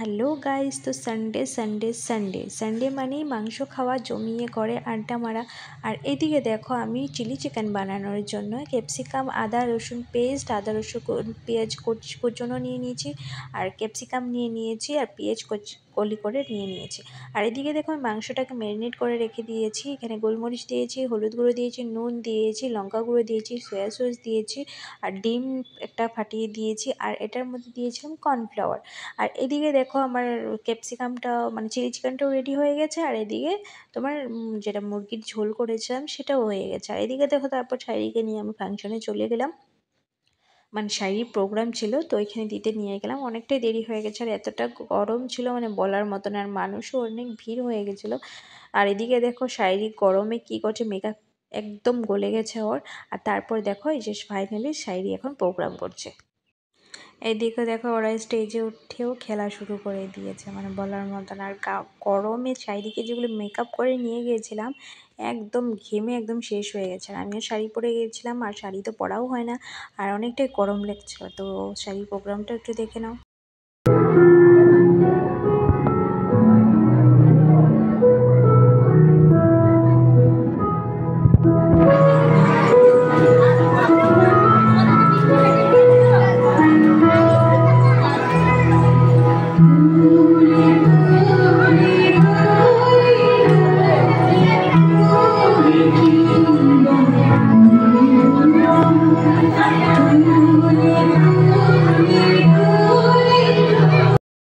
Hello guys, তো Sunday Sunday Sunday Sunday মানেই মাংস খাওয়া, জমিয়ে ঘরে আড্ডা মারা। আর এদিকে দেখো, আমি চিলি চিকেন বানানোর জন্য ক্যাপসিকাম, আদা রসুন পেস্ট, আদা রসুন পেঁয়াজ কুচনো নিয়ে নিয়েছি, আর ক্যাপসিকাম নিয়ে নিয়েছি, আর পেঁয়াজ কলি করে নিয়ে নিয়েছি। আর এদিকে দেখো, আমি মাংসটাকে ম্যারিনেট করে রেখে দিয়েছি। এখানে গোলমরিচ দিয়েছি, হলুদ গুঁড়ো দিয়েছি, নুন দিয়েছি, লঙ্কা গুঁড়ো দিয়েছি, সয়া সস দিয়েছি, আর ডিম একটা ফাটিয়ে দিয়েছি, আর এটার মধ্যে দিয়েছিলাম কর্নফ্লাওয়ার। আর এদিকে দেখো, আমার ক্যাপসিকামটা মানে চিলি চিকেনটাও রেডি হয়ে গেছে, আর এদিকে তোমার যেটা মুরগির ঝোল করেছিলাম সেটাও হয়ে গেছে। আর এদিকে দেখো, তারপর শাড়িকে নিয়ে আমি ফাংশনে চলে গেলাম, মানে শাড়ির প্রোগ্রাম ছিল, তো এখানে দিতে নিয়ে গেলাম। অনেকটাই দেরি হয়ে গেছে, আর এতটা গরম ছিল মানে বলার মতন, আর মানুষও অনেক ভিড় হয়ে গেছিলো। আর এদিকে দেখো, শারীরিক গরমে কি করছে, মেকআপ একদম গলে গেছে ওর। আর তারপর দেখো, এই যে ফাইনালি শায়রি এখন প্রোগ্রাম করছে। এইদিকে দেখো, ওরা স্টেজে উঠেও খেলা শুরু করে দিয়েছে, মানে বলার মতন। আর গরমে চারিদিকে যেগুলো মেকআপ করে নিয়ে গিয়েছিলাম, একদম ঘেমে একদম শেষ হয়ে গেছে। আর আমিও শাড়ি পরে গিয়েছিলাম, আর শাড়ি তো পরাও হয় না, আর অনেকটাই গরম লাগছিল। তো শাড়ি প্রোগ্রামটা একটু দেখে নাও।